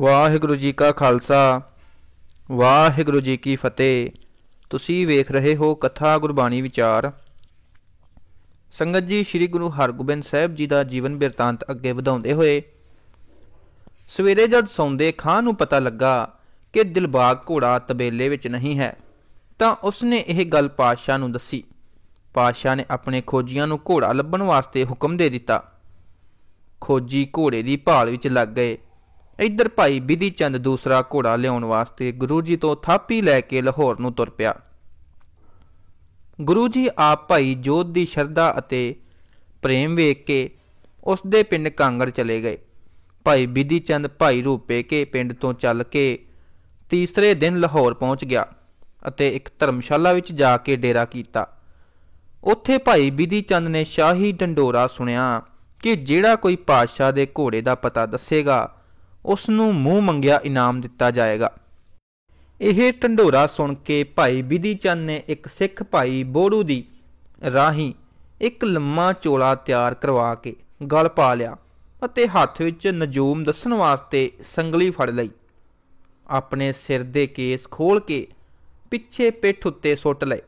ਵਾਹਿਗੁਰੂ ਜੀ ਕਾ ਖਾਲਸਾ ਵਾਹਿਗੁਰੂ ਜੀ ਕੀ ਫਤਿਹ। ਤੁਸੀਂ ਵੇਖ ਰਹੇ ਹੋ ਕਥਾ ਗੁਰਬਾਣੀ ਵਿਚਾਰ। ਸੰਗਤ ਜੀ, ਸ੍ਰੀ ਗੁਰੂ ਹਰਗੋਬਿੰਦ ਸਾਹਿਬ ਜੀ ਦਾ ਜੀਵਨ ਬਿਰਤਾਂਤ ਅੱਗੇ ਵਧਾਉਂਦੇ ਹੋਏ, ਸਵੇਰੇ ਜਦ ਸੌਂਦੇ ਖਾਂ ਨੂੰ ਪਤਾ ਲੱਗਾ ਕਿ ਦਿਲਬਾਗ ਘੋੜਾ ਤਬੇਲੇ ਵਿੱਚ ਨਹੀਂ ਹੈ, ਤਾਂ ਉਸਨੇ ਇਹ ਗੱਲ ਪਾਤਸ਼ਾਹ ਨੂੰ ਦੱਸੀ। ਪਾਤਸ਼ਾਹ ਨੇ ਆਪਣੇ ਖੋਜੀਆਂ ਨੂੰ ਘੋੜਾ ਲੱਭਣ ਵਾਸਤੇ ਹੁਕਮ ਦੇ ਦਿੱਤਾ। ਖੋਜੀ ਘੋੜੇ ਦੀ ਭਾਲ ਵਿੱਚ ਲੱਗ ਗਏ। ਇੱਧਰ ਭਾਈ ਬਿਧੀ ਚੰਦ ਦੂਸਰਾ ਘੋੜਾ ਲਿਆਉਣ ਵਾਸਤੇ ਗੁਰੂ ਜੀ ਤੋਂ ਥਾਪੀ ਲੈ ਕੇ ਲਾਹੌਰ ਨੂੰ ਤੁਰ ਪਿਆ। ਗੁਰੂ ਜੀ ਆਪ ਭਾਈ ਜੋਧ ਦੀ ਸ਼ਰਧਾ ਅਤੇ ਪ੍ਰੇਮ ਵੇਖ ਕੇ ਉਸ ਦੇ ਪਿੰਡ ਕਾਂਗੜ ਚਲੇ ਗਏ। ਭਾਈ ਬਿਧੀ ਚੰਦ ਭਾਈ ਰੂਪੇ ਕੇ ਪਿੰਡ ਤੋਂ ਚੱਲ ਕੇ ਤੀਸਰੇ ਦਿਨ ਲਾਹੌਰ ਪਹੁੰਚ ਗਿਆ ਅਤੇ ਇੱਕ ਧਰਮਸ਼ਾਲਾ ਵਿੱਚ ਜਾ ਕੇ ਡੇਰਾ ਕੀਤਾ। ਉੱਥੇ ਭਾਈ ਬਿਧੀ ਚੰਦ ਨੇ ਸ਼ਾਹੀ ਢੰਡੋਰਾ ਸੁਣਿਆ ਕਿ ਜਿਹੜਾ ਕੋਈ ਪਾਤਸ਼ਾਹ ਦੇ ਘੋੜੇ ਦਾ ਪਤਾ ਦੱਸੇਗਾ ਉਸ ਨੂੰ ਮੂੰਹ ਮੰਗਿਆ ਇਨਾਮ ਦਿੱਤਾ ਜਾਏਗਾ। ਇਹ ਢੰਡੋਰਾ ਸੁਣ ਕੇ ਭਾਈ ਬਿਧੀ ਚੰਦ ਨੇ ਇੱਕ ਸਿੱਖ ਭਾਈ ਬੋੜੂ ਦੀ ਰਾਹੀਂ ਇੱਕ ਲੰਮਾ ਚੋਲਾ ਤਿਆਰ ਕਰਵਾ ਕੇ ਗਲ ਪਾ ਲਿਆ ਅਤੇ ਹੱਥ ਵਿੱਚ ਨਜੂਮ ਦੱਸਣ ਵਾਸਤੇ ਸੰਗਲੀ ਫੜ ਲਈ। ਆਪਣੇ ਸਿਰ ਦੇ ਕੇਸ ਖੋਲ ਕੇ ਪਿੱਛੇ ਪਿੱਠ ਉੱਤੇ ਸੁੱਟ ਲਏ।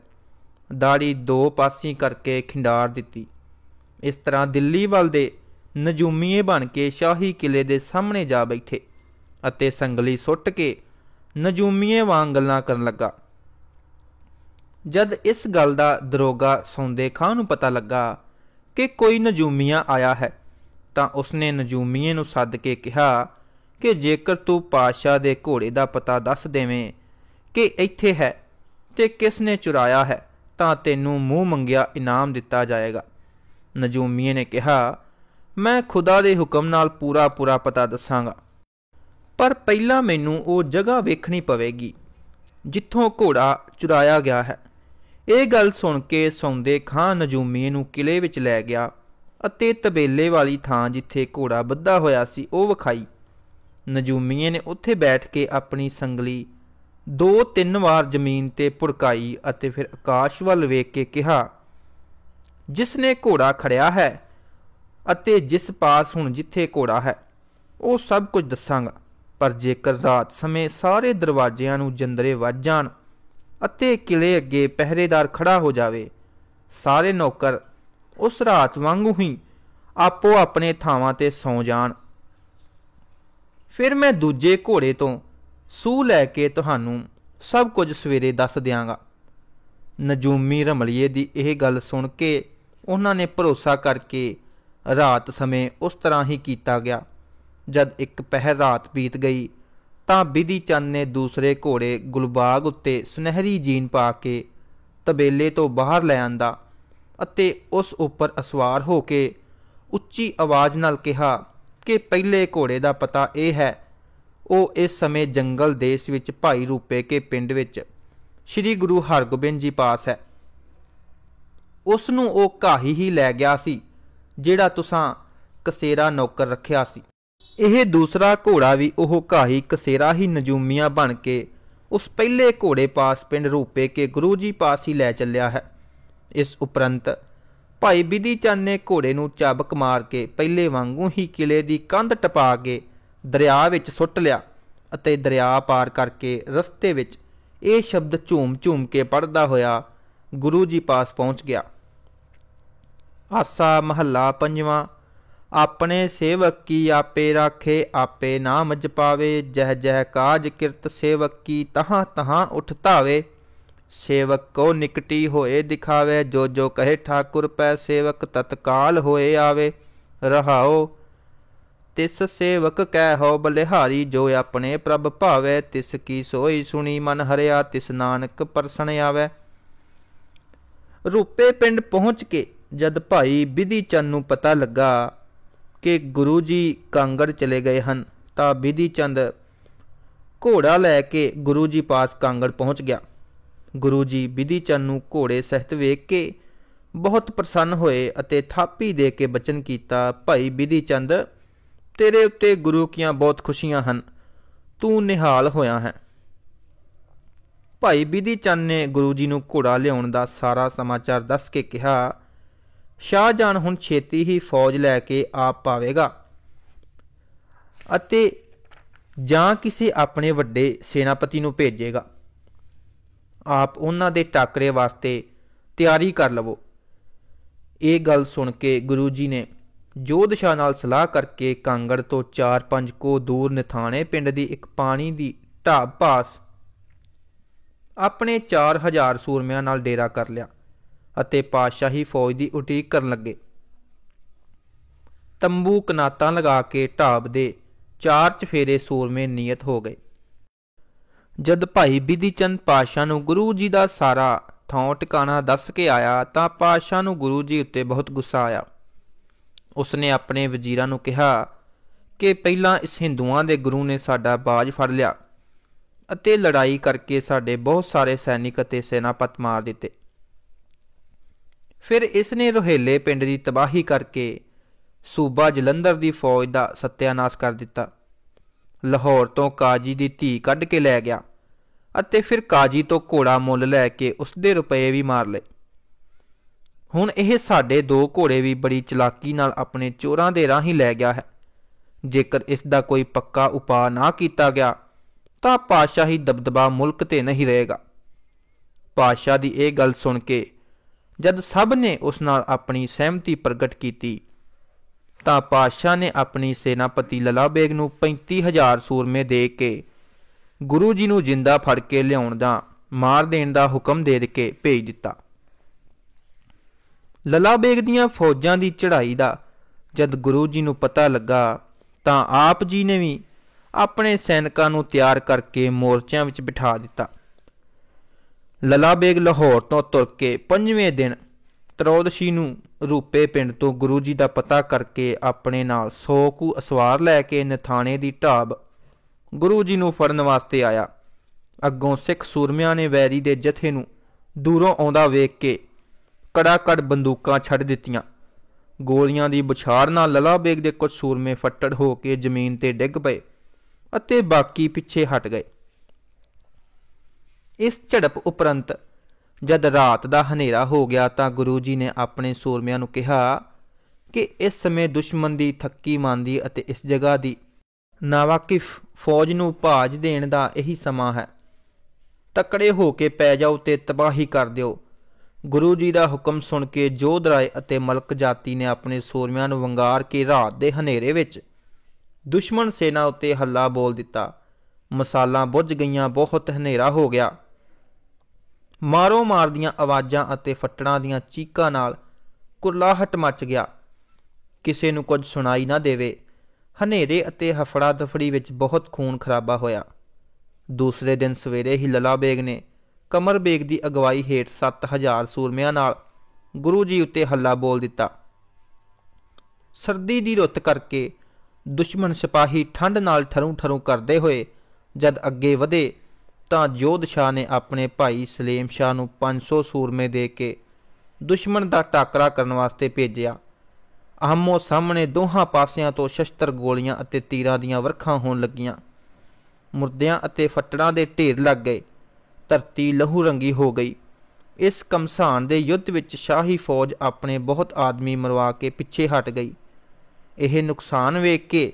ਦਾੜੀ ਦੋ ਪਾਸੀਂ ਕਰਕੇ ਖਿੰਡਾਰ ਦਿੱਤੀ। ਇਸ ਤਰ੍ਹਾਂ ਦਿੱਲੀ ਵੱਲ ਦੇ ਨਜੂਮੀਏ ਬਣ ਕੇ ਸ਼ਾਹੀ ਕਿਲੇ ਦੇ ਸਾਹਮਣੇ ਜਾ ਬੈਠੇ ਅਤੇ ਸੰਗਲੀ ਸੁੱਟ ਕੇ ਨਜੂਮੀਏ ਵਾਂਗ ਗੱਲਾਂ ਕਰਨ ਲੱਗਾ। ਜਦ ਇਸ ਗੱਲ ਦਾ ਦਰੋਗਾ ਸੌਂਦੇ ਖਾਂ ਨੂੰ ਪਤਾ ਲੱਗਾ ਕਿ ਕੋਈ ਨਜੂਮੀਆ ਆਇਆ ਹੈ, ਤਾਂ ਉਸਨੇ ਨਜੂਮੀਏ ਨੂੰ ਸੱਦ ਕੇ ਕਿਹਾ ਕਿ ਜੇਕਰ ਤੂੰ ਪਾਤਸ਼ਾਹ ਦੇ ਘੋੜੇ ਦਾ ਪਤਾ ਦੱਸ ਦੇਵੇਂ ਕਿ ਇੱਥੇ ਹੈ ਤੇ ਕਿਸ ਨੇ ਚੁਰਾਇਆ ਹੈ, ਤਾਂ ਤੈਨੂੰ ਮੂੰਹ ਮੰਗਿਆ ਇਨਾਮ ਦਿੱਤਾ ਜਾਏਗਾ। ਨਜੂਮੀਏ ਨੇ ਕਿਹਾ, ਮੈਂ ਖੁਦਾ ਦੇ ਹੁਕਮ ਨਾਲ ਪੂਰਾ ਪਤਾ ਦੱਸਾਂਗਾ, ਪਰ ਪਹਿਲਾਂ ਮੈਨੂੰ ਉਹ ਜਗ੍ਹਾ ਵੇਖਣੀ ਪਵੇਗੀ ਜਿੱਥੋਂ ਘੋੜਾ ਚੁਰਾਇਆ ਗਿਆ ਹੈ। ਇਹ ਗੱਲ ਸੁਣ ਕੇ ਸੌਂਦੇ ਖਾਂ ਨਜੂਮੀਏ ਨੂੰ ਕਿਲੇ ਵਿੱਚ ਲੈ ਗਿਆ ਅਤੇ ਤਬੇਲੇ ਵਾਲੀ ਥਾਂ ਜਿੱਥੇ ਘੋੜਾ ਬੱਧਾ ਹੋਇਆ ਸੀ ਉਹ ਵਿਖਾਈ। ਨਜੂਮੀਏ ਨੇ ਉੱਥੇ ਬੈਠ ਕੇ ਆਪਣੀ ਸੰਗਲੀ 2-3 ਵਾਰ ਜ਼ਮੀਨ ਤੇ ਭੁੜਕਾਈ ਅਤੇ ਫਿਰ ਆਕਾਸ਼ ਵੱਲ ਵੇਖ ਕੇ ਕਿਹਾ, ਜਿਸ ਨੇ ਘੋੜਾ ਖੜਿਆ ਹੈ ਅਤੇ ਜਿਸ ਪਾਸ ਹੁਣ ਜਿੱਥੇ ਘੋੜਾ ਹੈ ਉਹ ਸਭ ਕੁਝ ਦੱਸਾਂਗਾ, ਪਰ ਜੇਕਰ ਰਾਤ ਸਮੇਂ ਸਾਰੇ ਦਰਵਾਜ਼ਿਆਂ ਨੂੰ ਜੰਦਰੇ ਵੱਜ ਜਾਣ ਅਤੇ ਕਿਲੇ ਅੱਗੇ ਪਹਿਰੇਦਾਰ ਖੜਾ ਹੋ ਜਾਵੇ, ਸਾਰੇ ਨੌਕਰ ਉਸ ਰਾਤ ਵਾਂਗੂ ਹੀ ਆਪੋ ਆਪਣੇ ਥਾਵਾਂ ਤੇ ਸੌਂ ਜਾਣ, ਫਿਰ ਮੈਂ ਦੂਜੇ ਘੋੜੇ ਤੋਂ ਸੂਹ ਲੈ ਕੇ ਤੁਹਾਨੂੰ ਸਭ ਕੁਝ ਸਵੇਰੇ ਦੱਸ ਦਿਆਂਗਾ। ਨਜੂਮੀ ਰਮਲੀਏ ਦੀ ਇਹ ਗੱਲ ਸੁਣ ਕੇ ਉਹਨਾਂ ਨੇ ਭਰੋਸਾ ਕਰਕੇ ਰਾਤ ਸਮੇਂ ਉਸ ਤਰ੍ਹਾਂ ਹੀ ਕੀਤਾ ਗਿਆ। ਜਦ ਇੱਕ ਪਹਿਰ ਰਾਤ ਬੀਤ ਗਈ ਤਾਂ ਬਿਧੀ ਚੰਦ ਨੇ ਦੂਸਰੇ ਘੋੜੇ ਗੁਲਬਾਗ ਉੱਤੇ ਸੁਨਹਿਰੀ ਜੀਨ ਪਾ ਕੇ ਤਬੇਲੇ ਤੋਂ ਬਾਹਰ ਲੈ ਆਂਦਾ ਅਤੇ ਉਸ ਉੱਪਰ ਅਸਵਾਰ ਹੋ ਕੇ ਉੱਚੀ ਆਵਾਜ਼ ਨਾਲ ਕਿਹਾ ਕਿ ਪਹਿਲੇ ਘੋੜੇ ਦਾ ਪਤਾ ਇਹ ਹੈ, ਉਹ ਇਸ ਸਮੇਂ ਜੰਗਲ ਦੇਸ਼ ਵਿੱਚ ਭਾਈ ਰੂਪੇ ਕੇ ਪਿੰਡ ਵਿੱਚ ਸ੍ਰੀ ਗੁਰੂ ਹਰਗੋਬਿੰਦ ਜੀ ਪਾਸ ਹੈ। ਉਸ ਨੂੰ ਉਹ ਘਾਹੀ ਹੀ ਲੈ ਗਿਆ ਸੀ ਜਿਹੜਾ ਤੁਸਾਂ ਕਸੇਰਾ ਨੌਕਰ ਰੱਖਿਆ ਸੀ। ਇਹ ਦੂਸਰਾ ਘੋੜਾ ਵੀ ਉਹ ਘਾਹੀ ਕਸੇਰਾ ਹੀ ਨਜੂਮੀਆਂ ਬਣ ਕੇ ਉਸ ਪਹਿਲੇ ਘੋੜੇ ਪਾਸ ਪਿੰਡ ਰੂਪੇ ਕੇ ਗੁਰੂ ਜੀ ਪਾਸ ਹੀ ਲੈ ਚੱਲਿਆ ਹੈ। ਇਸ ਉਪਰੰਤ ਭਾਈ ਬਿਧੀ ਚੰਦ ਨੇ ਘੋੜੇ ਨੂੰ ਚਾਬਕ ਮਾਰ ਕੇ ਪਹਿਲੇ ਵਾਂਗੂ ਹੀ ਕਿਲੇ ਦੀ ਕੰਧ ਟਪਾ ਕੇ ਦਰਿਆ ਵਿੱਚ ਸੁੱਟ ਲਿਆ ਅਤੇ ਦਰਿਆ ਪਾਰ ਕਰਕੇ ਰਸਤੇ ਵਿੱਚ ਇਹ ਸ਼ਬਦ ਝੂਮ ਕੇ ਪੜ੍ਹਦਾ ਹੋਇਆ ਗੁਰੂ ਜੀ ਪਾਸ ਪਹੁੰਚ ਗਿਆ। ਆਸਾ ਮਹੱਲਾ ਪੰਜਵਾਂ। ਆਪਣੇ ਸੇਵਕ ਕੀ ਆਪੇ ਰਾਖੇ, ਆਪੇ ਨਾਮ ਜਪਾਵੇ, ਜਹ ਜਹ ਕਾਜ ਕਿਰਤ ਸੇਵਕ ਕੀ, ਤਹਾਂ ਤਹਾਂ ਉਠ ਧਾਵੇ। ਸੇਵਕ ਕੋ ਨਿਕਟੀ ਹੋਏ ਦਿਖਾਵੇ, ਜੋ ਜੋ ਕਹੇ ਠਾਕੁਰ ਪੈ, ਸੇਵਕ ਤਤਕਾਲ ਹੋਏ ਆਵੇ। ਰਹਾਓ ਤਿਸ ਸੇਵਕ ਕਹਿ ਹੋ ਬਲਿਹਾਰੀ, ਜੋ ਆਪਣੇ ਪ੍ਰਭ ਭਾਵੇ, ਤਿਸ ਕੀ ਸੋਈ ਸੁਣੀ ਮਨ ਹਰਿਆ, ਤਿਸ ਨਾਨਕ ਪਰਸਨ ਆਵੇ। ਰੂਪੇ ਪਿੰਡ ਪਹੁੰਚ ਕੇ ਜਦ ਭਾਈ ਬਿਧੀ ਚੰਦ ਨੂੰ ਪਤਾ ਲੱਗਾ ਕਿ ਗੁਰੂ ਜੀ ਕਾਂਗੜ ਚਲੇ ਗਏ ਹਨ, ਤਾਂ ਬਿਧੀ ਚੰਦ ਘੋੜਾ ਲੈ ਕੇ ਗੁਰੂ ਜੀ ਪਾਸ ਕਾਂਗੜ ਪਹੁੰਚ ਗਿਆ। ਗੁਰੂ ਜੀ ਬਿਧੀ ਚੰਦ ਨੂੰ ਘੋੜੇ ਸਹਿਤ ਵੇਖ ਕੇ ਬਹੁਤ ਪ੍ਰਸੰਨ ਹੋਏ ਅਤੇ ਥਾਪੀ ਦੇ ਕੇ ਬਚਨ ਕੀਤਾ, ਭਾਈ ਬਿਧੀ ਚੰਦ, ਤੇਰੇ ਉੱਤੇ ਗੁਰੂ ਕੀਆਂ ਬਹੁਤ ਖੁਸ਼ੀਆਂ ਹਨ, ਤੂੰ ਨਿਹਾਲ ਹੋਇਆ ਹੈ। ਭਾਈ ਬਿਧੀ ਚੰਦ ਨੇ ਗੁਰੂ ਜੀ ਨੂੰ ਘੋੜਾ ਲਿਆਉਣ ਦਾ ਸਾਰਾ ਸਮਾਚਾਰ ਦੱਸ ਕੇ ਕਿਹਾ, ਸ਼ਾਹਜਹਾਨ ਹੁਣ ਛੇਤੀ ਹੀ ਫੌਜ ਲੈ ਕੇ ਆਪ ਪਾਵੇਗਾ ਅਤੇ ਜਾਂ ਕਿਸੇ ਆਪਣੇ ਵੱਡੇ ਸੈਨਾਪਤੀ ਨੂੰ ਭੇਜੇਗਾ। ਆਪ ਉਹਨਾਂ ਦੇ ਟਾਕਰੇ ਵਾਸਤੇ ਤਿਆਰੀ ਕਰ ਲਵੋ। ਇਹ ਗੱਲ ਸੁਣ ਕੇ ਗੁਰੂ ਜੀ ਨੇ ਜੋਧਸ਼ਾਹ ਨਾਲ ਸਲਾਹ ਕਰਕੇ ਕਾਂਗੜ ਤੋਂ 4-5 ਕੋਹ ਦੂਰ ਨਿਥਾਣੇ ਪਿੰਡ ਦੀ ਇੱਕ ਪਾਣੀ ਦੀ ਢਾਬ ਪਾਸ ਆਪਣੇ 4000 ਸੂਰਮਿਆਂ ਨਾਲ ਡੇਰਾ ਕਰ ਲਿਆ ਅਤੇ ਪਾਤਸ਼ਾਹੀ ਫੌਜ ਦੀ ਉਡੀਕ ਕਰਨ ਲੱਗੇ। ਤੰਬੂ ਕਨਾਤਾਂ ਲਗਾ ਕੇ ਢਾਬ ਦੇ 4 ਚਫੇਰੇ ਸੂਰਮੇ ਨਿਯਤ ਹੋ ਗਏ। ਜਦ ਭਾਈ ਬਿਧੀ ਚੰਦ ਪਾਤਸ਼ਾਹ ਨੂੰ ਗੁਰੂ ਜੀ ਦਾ ਸਾਰਾ ਥਾਂ ਟਿਕਾਣਾ ਦੱਸ ਕੇ ਆਇਆ ਤਾਂ ਪਾਤਸ਼ਾਹ ਨੂੰ ਗੁਰੂ ਜੀ ਉੱਤੇ ਬਹੁਤ ਗੁੱਸਾ ਆਇਆ। ਉਸਨੇ ਆਪਣੇ ਵਜ਼ੀਰਾਂ ਨੂੰ ਕਿਹਾ ਕਿ ਪਹਿਲਾਂ ਇਸ ਹਿੰਦੂਆਂ ਦੇ ਗੁਰੂ ਨੇ ਸਾਡਾ ਬਾਜ ਫੜ ਲਿਆ ਅਤੇ ਲੜਾਈ ਕਰਕੇ ਸਾਡੇ ਬਹੁਤ ਸਾਰੇ ਸੈਨਿਕ ਅਤੇ ਸੈਨਾਪਤ ਮਾਰ ਦਿੱਤੇ। ਫਿਰ ਇਸ ਨੇ ਰੋਹੇਲੇ ਪਿੰਡ ਦੀ ਤਬਾਹੀ ਕਰਕੇ ਸੂਬਾ ਜਲੰਧਰ ਦੀ ਫੌਜ ਦਾ ਸਤਿਆਨਾਸ਼ ਕਰ ਦਿੱਤਾ। ਲਾਹੌਰ ਤੋਂ ਕਾਜੀ ਦੀ ਧੀ ਕੱਢ ਕੇ ਲੈ ਗਿਆ ਅਤੇ ਫਿਰ ਕਾਜੀ ਤੋਂ ਘੋੜਾ ਮੁੱਲ ਲੈ ਕੇ ਉਸਦੇ ਰੁਪਏ ਵੀ ਮਾਰ ਲਏ। ਹੁਣ ਇਹ ਸਾਡੇ 2 ਘੋੜੇ ਵੀ ਬੜੀ ਚਲਾਕੀ ਨਾਲ ਆਪਣੇ ਚੋਰਾਂ ਦੇ ਰਾਹੀਂ ਲੈ ਗਿਆ ਹੈ। ਜੇਕਰ ਇਸ ਦਾ ਕੋਈ ਪੱਕਾ ਉਪਾਅ ਨਾ ਕੀਤਾ ਗਿਆ ਤਾਂ ਪਾਤਸ਼ਾਹੀ ਦਬਦਬਾ ਮੁਲਕ ਤੇ ਨਹੀਂ ਰਹੇਗਾ। ਪਾਤਸ਼ਾਹ ਦੀ ਇਹ ਗੱਲ ਸੁਣ ਕੇ ਜਦ ਸਭ ਨੇ ਉਸ ਨਾਲ ਆਪਣੀ ਸਹਿਮਤੀ ਪ੍ਰਗਟ ਕੀਤੀ ਤਾਂ ਪਾਤਸ਼ਾਹ ਨੇ ਆਪਣੀ ਸੈਨਾਪਤੀ ਲਲਾ ਬੇਗ ਨੂੰ 35000 ਸੂਰਮੇ ਦੇ ਕੇ ਗੁਰੂ ਜੀ ਨੂੰ ਜਿੰਦਾ ਫੜ ਕੇ ਲਿਆਉਣ ਦਾ ਮਾਰ ਦੇਣ ਦਾ ਹੁਕਮ ਦੇ ਕੇ ਭੇਜ ਦਿੱਤਾ। ਲਲਾ ਬੇਗ ਦੀਆਂ ਫੌਜਾਂ ਦੀ ਚੜ੍ਹਾਈ ਦਾ ਜਦ ਗੁਰੂ ਜੀ ਨੂੰ ਪਤਾ ਲੱਗਾ ਤਾਂ ਆਪ ਜੀ ਨੇ ਵੀ ਆਪਣੇ ਸੈਨਿਕਾਂ ਨੂੰ ਤਿਆਰ ਕਰਕੇ ਮੋਰਚਿਆਂ ਵਿੱਚ ਬਿਠਾ ਦਿੱਤਾ। ਲਲਾ ਬੇਗ ਲਾਹੌਰ ਤੋਂ ਤੁਰ ਕੇ 5ਵੇਂ ਦਿਨ ਤਰੋਦਸ਼ੀ ਨੂੰ ਰੂਪੇ ਪਿੰਡ ਤੋਂ ਗੁਰੂ ਜੀ ਦਾ ਪਤਾ ਕਰਕੇ ਆਪਣੇ ਨਾਲ 100 ਕੁ ਅਸਵਾਰ ਲੈ ਕੇ ਨਿਥਾਣੇ ਦੀ ਢਾਬ ਗੁਰੂ ਜੀ ਨੂੰ ਫੜਨ ਵਾਸਤੇ ਆਇਆ। ਅੱਗੋਂ ਸਿੱਖ ਸੂਰਮਿਆਂ ਨੇ ਵੈਰੀ ਦੇ ਜਥੇ ਨੂੰ ਦੂਰੋਂ ਆਉਂਦਾ ਵੇਖ ਕੇ ਕੜਾਕੜ ਬੰਦੂਕਾਂ ਛੱਡ ਦਿੱਤੀਆਂ। ਗੋਲੀਆਂ ਦੀ ਬੁਛਾਰ ਨਾਲ ਲਲਾ ਬੇਗ ਦੇ ਕੁਝ ਸੂਰਮੇ ਫੱਟੜ ਹੋ ਕੇ ਜ਼ਮੀਨ ਤੇ ਡਿੱਗ ਪਏ ਅਤੇ ਬਾਕੀ ਪਿੱਛੇ ਹਟ ਗਏ। ਇਸ ਝੜਪ ਉਪਰੰਤ ਜਦ ਰਾਤ ਦਾ ਹਨੇਰਾ ਹੋ ਗਿਆ ਤਾਂ ਗੁਰੂ ਜੀ ਨੇ ਆਪਣੇ ਸੂਰਮਿਆਂ ਨੂੰ ਕਿਹਾ ਕਿ ਇਸ ਸਮੇਂ ਦੁਸ਼ਮਣ ਦੀ ਥੱਕੀ ਮੰਦੀ ਅਤੇ ਇਸ ਜਗ੍ਹਾ ਦੀ ਨਾਵਾਕਿਫ ਫੌਜ ਨੂੰ ਭਾਜ ਦੇਣ ਦਾ ਇਹੀ ਸਮਾਂ ਹੈ। ਤਕੜੇ ਹੋ ਕੇ ਪੈ ਜਾਓ ਤੇ ਤਬਾਹੀ ਕਰ ਦਿਓ। ਗੁਰੂ ਜੀ ਦਾ ਹੁਕਮ ਸੁਣ ਕੇ ਜੋਧ ਰਾਏ ਅਤੇ ਮਲਕ ਜਾਤੀ ਨੇ ਆਪਣੇ ਸੂਰਮਿਆਂ ਨੂੰ ਵੰਗਾਰ ਕੇ ਰਾਤ ਦੇ ਹਨੇਰੇ ਵਿੱਚ ਦੁਸ਼ਮਣ ਸੈਨਾ ਉੱਤੇ ਹੱਲਾ ਬੋਲ ਦਿੱਤਾ। ਮਸਾਲਾਂ ਬੁੱਝ ਗਈਆਂ, ਬਹੁਤ ਹਨੇਰਾ ਹੋ ਗਿਆ। ਮਾਰੋ ਮਾਰ ਦੀਆਂ ਆਵਾਜ਼ਾਂ ਅਤੇ ਫੱਟੜਾਂ ਦੀਆਂ ਚੀਕਾਂ ਨਾਲ ਕੁਰਲਾਹਟ ਮਚ ਗਿਆ। ਕਿਸੇ ਨੂੰ ਕੁਝ ਸੁਣਾਈ ਨਾ ਦੇਵੇ। ਹਨੇਰੇ ਅਤੇ ਹਫੜਾ ਦਫੜੀ ਵਿੱਚ ਬਹੁਤ ਖੂਨ ਖਰਾਬਾ ਹੋਇਆ। ਦੂਸਰੇ ਦਿਨ ਸਵੇਰੇ ਹੀ ਲਲਾ ਬੇਗ ਨੇ ਕਮਰ ਬੇਗ ਦੀ ਅਗਵਾਈ ਹੇਠ 7000 ਸੂਰਮਿਆਂ ਨਾਲ ਗੁਰੂ ਜੀ ਉੱਤੇ ਹੱਲਾ ਬੋਲ ਦਿੱਤਾ। ਸਰਦੀ ਦੀ ਰੁੱਤ ਕਰਕੇ ਦੁਸ਼ਮਣ ਸਿਪਾਹੀ ਠੰਡ ਨਾਲ ਠਰੂ ਠਰੂ ਕਰਦੇ ਹੋਏ ਜਦ ਅੱਗੇ ਵਧੇ ਤਾਂ ਜੋਧਸ਼ਾਹ ਨੇ ਆਪਣੇ ਭਾਈ ਸਲੇਮ ਸ਼ਾਹ ਨੂੰ 500 ਸੂਰਮੇ ਦੇ ਕੇ ਦੁਸ਼ਮਣ ਦਾ ਟਾਕਰਾ ਕਰਨ ਵਾਸਤੇ ਭੇਜਿਆ। ਆਹਮੋ ਸਾਹਮਣੇ ਦੋਹਾਂ ਪਾਸਿਆਂ ਤੋਂ ਸ਼ਸਤਰ ਗੋਲੀਆਂ ਅਤੇ ਤੀਰਾਂ ਦੀਆਂ ਵਰਖਾਂ ਹੋਣ ਲੱਗੀਆਂ। ਮੁਰਦਿਆਂ ਅਤੇ ਫੱਟੜਾਂ ਦੇ ਢੇਰ ਲੱਗ ਗਏ। ਧਰਤੀ ਲਹੂ ਰੰਗੀ ਹੋ ਗਈ। ਇਸ ਘਮਸਾਨ ਦੇ ਯੁੱਧ ਵਿੱਚ ਸ਼ਾਹੀ ਫੌਜ ਆਪਣੇ ਬਹੁਤ ਆਦਮੀ ਮਰਵਾ ਕੇ ਪਿੱਛੇ ਹਟ ਗਈ। ਇਹ ਨੁਕਸਾਨ ਵੇਖ ਕੇ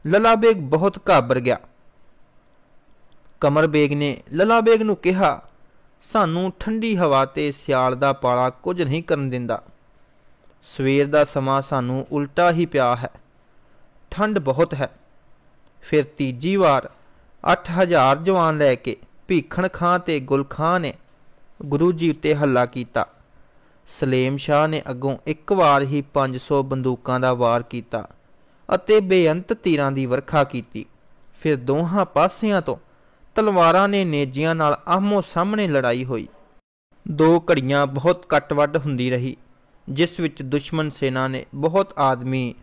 ਲਲਾ ਬੇਗ ਬਹੁਤ ਘਾਬਰ ਗਿਆ। ਕਮਰ ਬੇਗ ਨੇ ਲਲਾ ਬੇਗ ਨੂੰ ਕਿਹਾ, ਸਾਨੂੰ ਠੰਡੀ ਹਵਾ ਤੇ ਸਿਆਲ ਦਾ ਪਾਲਾ ਕੁਝ ਨਹੀਂ ਕਰਨ ਦਿੰਦਾ। ਸਵੇਰ ਦਾ ਸਮਾਂ ਸਾਨੂੰ ਉਲਟਾ ਹੀ ਪਿਆ ਹੈ। ਠੰਡ ਬਹੁਤ ਹੈ। ਫਿਰ ਤੀਜੀ ਵਾਰ 8000 ਜਵਾਨ ਲੈ ਕੇ ਭੀਖਣ ਖਾਂ ਤੇ ਗੁਲ ਖਾਂ ਨੇ ਗੁਰੂ ਜੀ ਉੱਤੇ ਹੱਲਾ ਕੀਤਾ। ਸਲੇਮ ਸ਼ਾਹ ਨੇ ਅੱਗੋਂ ਇੱਕ ਵਾਰ ਹੀ 500 ਬੰਦੂਕਾਂ ਦਾ ਵਾਰ ਕੀਤਾ ਅਤੇ ਬੇਅੰਤ ਤੀਰਾਂ ਦੀ ਵਰਖਾ ਕੀਤੀ। ਫਿਰ ਦੋਹਾਂ ਪਾਸਿਆਂ ਤੋਂ ਤਲਵਾਰਾਂ ਨੇ ਨੇਜਿਆਂ ਨਾਲ ਆਹਮੋ ਸਾਹਮਣੇ ਲੜਾਈ ਹੋਈ। 2 ਘੜੀਆਂ ਬਹੁਤ ਕੱਟ ਵੱਢ ਹੁੰਦੀ ਰਹੀ, ਜਿਸ ਵਿੱਚ ਦੁਸ਼ਮਣ ਸੈਨਾ ਨੇ ਬਹੁਤ ਆਦਮੀ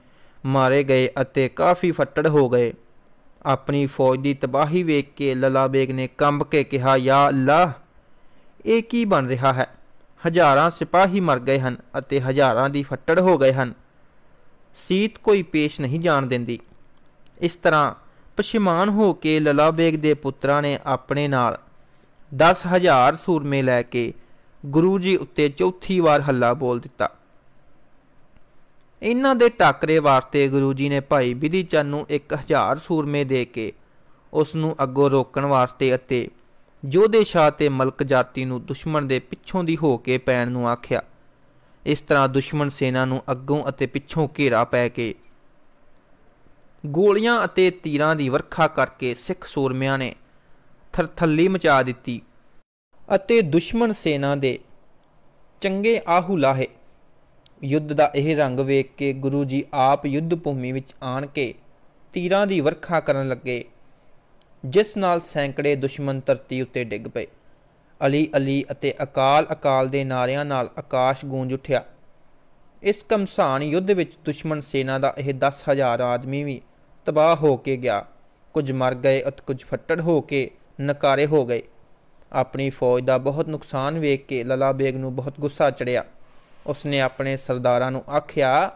ਮਾਰੇ ਗਏ ਅਤੇ ਕਾਫੀ ਫੱਟੜ ਹੋ ਗਏ। ਆਪਣੀ ਫੌਜ ਦੀ ਤਬਾਹੀ ਵੇਖ ਕੇ ਲਲਾ ਬੇਗ ਨੇ ਕੰਬ ਕੇ ਕਿਹਾ, ਯਾ ਅੱਲਾਹ, ਇਹ ਕੀ ਬਣ ਰਿਹਾ ਹੈ? ਹਜ਼ਾਰਾਂ ਸਿਪਾਹੀ ਮਰ ਗਏ ਹਨ ਅਤੇ ਹਜ਼ਾਰਾਂ ਦੀ ਫੱਟੜ ਹੋ ਗਏ ਹਨ। ਸੀਤ ਕੋਈ ਪੇਸ਼ ਨਹੀਂ ਜਾਣ ਦਿੰਦੀ। ਇਸ ਤਰ੍ਹਾਂ ਪਛਿਮਾਨ ਹੋ ਕੇ ਲਲਾ ਬੇਗ ਦੇ ਪੁੱਤਰਾਂ ਨੇ ਆਪਣੇ ਨਾਲ 10,000 ਸੂਰਮੇ ਲੈ ਕੇ ਗੁਰੂ ਜੀ ਉੱਤੇ ਚੌਥੀ ਵਾਰ ਹੱਲਾ ਬੋਲ ਦਿੱਤਾ। ਇਹਨਾਂ ਦੇ ਟਾਕਰੇ ਵਾਸਤੇ ਗੁਰੂ ਜੀ ਨੇ ਭਾਈ ਬਿਧੀ ਚੰਦ ਨੂੰ 1000 ਸੂਰਮੇ ਦੇ ਕੇ ਉਸ ਨੂੰ ਅੱਗੋਂ ਰੋਕਣ ਵਾਸਤੇ ਅਤੇ ਜੋਧੇ ਸ਼ਾਹ ਤੇ ਮਲਕ ਜਾਤੀ ਨੂੰ ਦੁਸ਼ਮਣ ਦੇ ਪਿੱਛੋਂ ਦੀ ਹੋ ਕੇ ਪੈਣ ਨੂੰ ਆਖਿਆ। ਇਸ ਤਰ੍ਹਾਂ ਦੁਸ਼ਮਣ ਸੈਨਾ ਨੂੰ ਅੱਗੋਂ ਅਤੇ ਪਿੱਛੋਂ ਘੇਰਾ ਪੈ ਕੇ ਗੋਲੀਆਂ ਅਤੇ ਤੀਰਾਂ ਦੀ ਵਰਖਾ ਕਰਕੇ ਸਿੱਖ ਸੂਰਮਿਆਂ ਨੇ ਥਰਥੱਲੀ ਮਚਾ ਦਿੱਤੀ ਅਤੇ ਦੁਸ਼ਮਣ ਸੈਨਾ ਦੇ ਚੰਗੇ ਆਹੂ ਲਾਹੇ। ਯੁੱਧ ਦਾ ਇਹ ਰੰਗ ਵੇਖ ਕੇ ਗੁਰੂ ਜੀ ਆਪ ਯੁੱਧ ਭੂਮੀ ਵਿੱਚ ਆਣ ਕੇ ਤੀਰਾਂ ਦੀ ਵਰਖਾ ਕਰਨ ਲੱਗੇ, ਜਿਸ ਨਾਲ ਸੈਂਕੜੇ ਦੁਸ਼ਮਣ ਧਰਤੀ ਉੱਤੇ ਡਿੱਗ ਪਏ। ਅਲੀ ਅਲੀ ਅਤੇ ਅਕਾਲ ਅਕਾਲ ਦੇ ਨਾਰਿਆਂ ਨਾਲ ਆਕਾਸ਼ ਗੂੰਜ ਉੱਠਿਆ। ਇਸ ਘਮਸਾਨ ਯੁੱਧ ਵਿੱਚ ਦੁਸ਼ਮਣ ਸੈਨਾ ਦਾ ਇਹ 10,000 ਆਦਮੀ ਵੀ ਤਬਾਹ ਹੋ ਕੇ ਗਿਆ। ਕੁਝ ਮਰ ਗਏ ਅਤੇ ਕੁਝ ਫੱਟੜ ਹੋ ਕੇ ਨਕਾਰੇ ਹੋ ਗਏ। ਆਪਣੀ ਫੌਜ ਦਾ ਬਹੁਤ ਨੁਕਸਾਨ ਵੇਖ ਕੇ ਲੱਲਾ ਬੇਗ ਨੂੰ ਬਹੁਤ ਗੁੱਸਾ ਚੜ੍ਹਿਆ। ਉਸਨੇ ਆਪਣੇ ਸਰਦਾਰਾਂ ਨੂੰ ਆਖਿਆ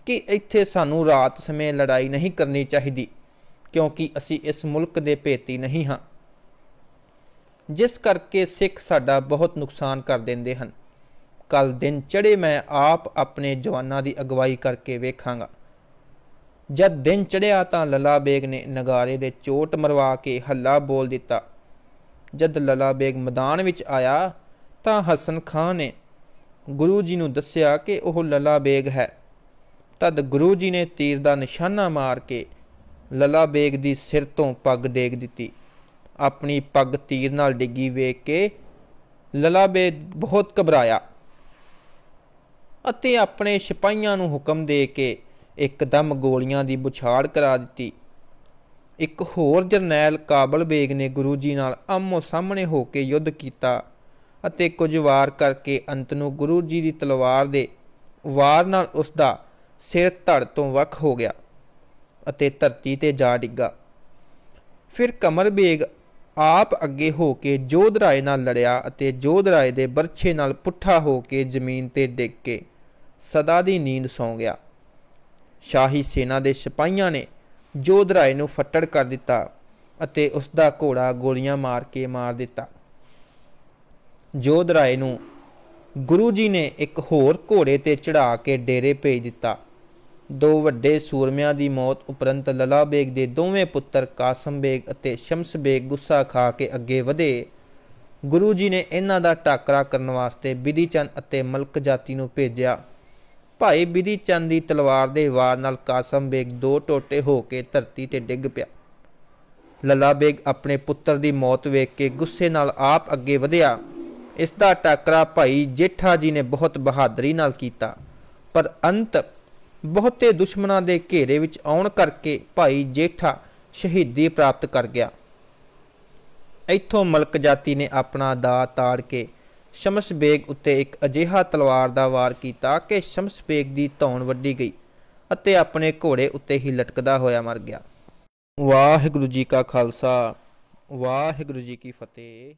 ਕਿ ਇੱਥੇ ਸਾਨੂੰ ਰਾਤ ਸਮੇਂ ਲੜਾਈ ਨਹੀਂ ਕਰਨੀ ਚਾਹੀਦੀ, ਕਿਉਂਕਿ ਅਸੀਂ ਇਸ ਮੁਲਕ ਦੇ ਭੇਤੀ ਨਹੀਂ ਹਾਂ, ਜਿਸ ਕਰਕੇ ਸਿੱਖ ਸਾਡਾ ਬਹੁਤ ਨੁਕਸਾਨ ਕਰ ਦਿੰਦੇ ਹਨ। ਕੱਲ ਦਿਨ ਚੜ੍ਹੇ ਮੈਂ ਆਪ ਆਪਣੇ ਜਵਾਨਾਂ ਦੀ ਅਗਵਾਈ ਕਰਕੇ ਵੇਖਾਂਗਾ। ਜਦ ਦਿਨ ਚੜ੍ਹਿਆ ਤਾਂ ਲੱਲਾ ਬੇਗ ਨੇ ਨਗਾਰੇ ਦੇ ਚੋਟ ਮਰਵਾ ਕੇ ਹੱਲਾ ਬੋਲ ਦਿੱਤਾ। ਜਦ ਲੱਲਾ ਬੇਗ ਮੈਦਾਨ ਵਿੱਚ ਆਇਆ ਤਾਂ ਹਸਨ ਖਾਂ ਨੇ ਗੁਰੂ ਜੀ ਨੂੰ ਦੱਸਿਆ ਕਿ ਉਹ ਲੱਲਾ ਬੇਗ ਹੈ। ਤਦ ਗੁਰੂ ਜੀ ਨੇ ਤੀਰ ਦਾ ਨਿਸ਼ਾਨਾ ਮਾਰ ਕੇ ਲੱਲਾ ਬੇਗ ਦੀ ਸਿਰ ਤੋਂ ਪੱਗ ਡੇਗ ਦਿੱਤੀ। ਆਪਣੀ ਪੱਗ ਤੀਰ ਨਾਲ ਡਿੱਗੀ ਵੇਖ ਕੇ ਲੱਲਾ ਬੇਗ ਬਹੁਤ ਘਬਰਾਇਆ ਅਤੇ ਆਪਣੇ ਸਿਪਾਹੀਆਂ ਨੂੰ ਹੁਕਮ ਦੇ ਕੇ ਇੱਕਦਮ ਗੋਲੀਆਂ ਦੀ ਬੁਛਾੜ ਕਰਾ ਦਿੱਤੀ। ਇੱਕ ਹੋਰ ਜਰਨੈਲ ਕਾਬਲ ਬੇਗ ਨੇ ਗੁਰੂ ਜੀ ਨਾਲ ਆਮੋ ਸਾਹਮਣੇ ਹੋ ਕੇ ਯੁੱਧ ਕੀਤਾ ਅਤੇ ਕੁਝ ਵਾਰ ਕਰਕੇ ਅੰਤ ਨੂੰ ਗੁਰੂ ਜੀ ਦੀ ਤਲਵਾਰ ਦੇ ਵਾਰ ਨਾਲ ਉਸ ਦਾ ਸਿਰ ਧੜ ਤੋਂ ਵੱਖ ਹੋ ਗਿਆ ਅਤੇ ਧਰਤੀ ਤੇ ਜਾ ਡਿੱਗਾ। ਫਿਰ ਕਮਰ ਬੇਗ ਆਪ ਅੱਗੇ ਹੋ ਕੇ ਜੋਧ ਰਾਏ ਨਾਲ ਲੜਿਆ ਅਤੇ ਜੋਧ ਰਾਏ ਦੇ ਬਰਛੇ ਨਾਲ ਪੁੱਠਾ ਹੋ ਕੇ ਜ਼ਮੀਨ ਤੇ ਡਿੱਗ ਕੇ ਸਦਾ ਦੀ ਨੀਂਦ ਸੌਂ ਗਿਆ। ਸ਼ਾਹੀ ਸੈਨਾ ਦੇ ਸਿਪਾਹੀਆਂ ਨੇ ਜੋਧ ਰਾਏ ਨੂੰ ਫੱਟੜ ਕਰ ਦਿੱਤਾ ਅਤੇ ਉਸ ਦਾ ਘੋੜਾ ਗੋਲੀਆਂ ਮਾਰ ਕੇ ਮਾਰ ਦਿੱਤਾ। ਜੋਧ ਰਾਏ ਨੂੰ ਗੁਰੂ ਜੀ ਨੇ ਇੱਕ ਹੋਰ ਘੋੜੇ ਤੇ ਚੜ੍ਹਾ ਕੇ ਡੇਰੇ ਭੇਜ ਦਿੱਤਾ। ਦੋ ਵੱਡੇ ਸੂਰਮਿਆਂ ਦੀ ਮੌਤ ਉਪਰੰਤ ਲੱਲਾ ਬੇਗ ਦੇ ਦੋਵੇਂ ਪੁੱਤਰ ਕਾਸਮ ਬੇਗ ਅਤੇ ਸ਼ਮਸ ਬੇਗ ਗੁੱਸਾ ਖਾ ਕੇ ਅੱਗੇ ਵਧੇ। ਗੁਰੂ ਜੀ ਨੇ ਇਹਨਾਂ ਦਾ ਟਾਕਰਾ ਕਰਨ ਵਾਸਤੇ ਬਿਧੀ ਚੰਦ ਅਤੇ ਮਲਕ ਜਾਤੀ ਨੂੰ ਭੇਜਿਆ। ਭਾਈ ਬਿਧੀ ਚੰਦ ਦੀ ਤਲਵਾਰ ਦੇ ਵਾਰ ਨਾਲ ਕਾਸਮ ਬੇਗ ਦੋ ਟੋਟੇ ਹੋ ਕੇ ਧਰਤੀ ਤੇ ਡਿੱਗ ਪਿਆ। ਲੱਲਾ ਬੇਗ ਆਪਣੇ ਪੁੱਤਰ ਦੀ ਮੌਤ ਵੇਖ ਕੇ ਗੁੱਸੇ ਨਾਲ ਆਪ ਅੱਗੇ ਵਧਿਆ। ਇਸ ਦਾ ਟਾਕਰਾ ਭਾਈ ਜੇਠਾ ਜੀ ਨੇ ਬਹੁਤ ਬਹਾਦਰੀ ਨਾਲ ਕੀਤਾ, ਪਰ ਅੰਤ ਬਹੁਤੇ ਦੁਸ਼ਮਣਾਂ ਦੇ ਘੇਰੇ ਵਿੱਚ ਆਉਣ ਕਰਕੇ ਭਾਈ ਜੇਠਾ ਸ਼ਹੀਦੀ ਪ੍ਰਾਪਤ ਕਰ ਗਿਆ। ਇੱਥੋਂ ਮਲਕ ਜਾਤੀ ਨੇ ਆਪਣਾ ਦਾ ਤਾੜ ਕੇ ਸ਼ਮਸ ਬੇਗ ਉੱਤੇ ਇੱਕ ਅਜਿਹਾ ਤਲਵਾਰ ਦਾ ਵਾਰ ਕੀਤਾ ਕਿ ਸ਼ਮਸ ਬੇਗ ਦੀ ਧੌਣ ਵੱਢੀ ਗਈ ਅਤੇ ਆਪਣੇ ਘੋੜੇ ਉੱਤੇ ਹੀ ਲਟਕਦਾ ਹੋਇਆ ਮਰ ਗਿਆ। ਵਾਹਿਗੁਰੂ ਜੀ ਕਾ ਖਾਲਸਾ, ਵਾਹਿਗੁਰੂ ਜੀ ਕੀ ਫਤਿਹ।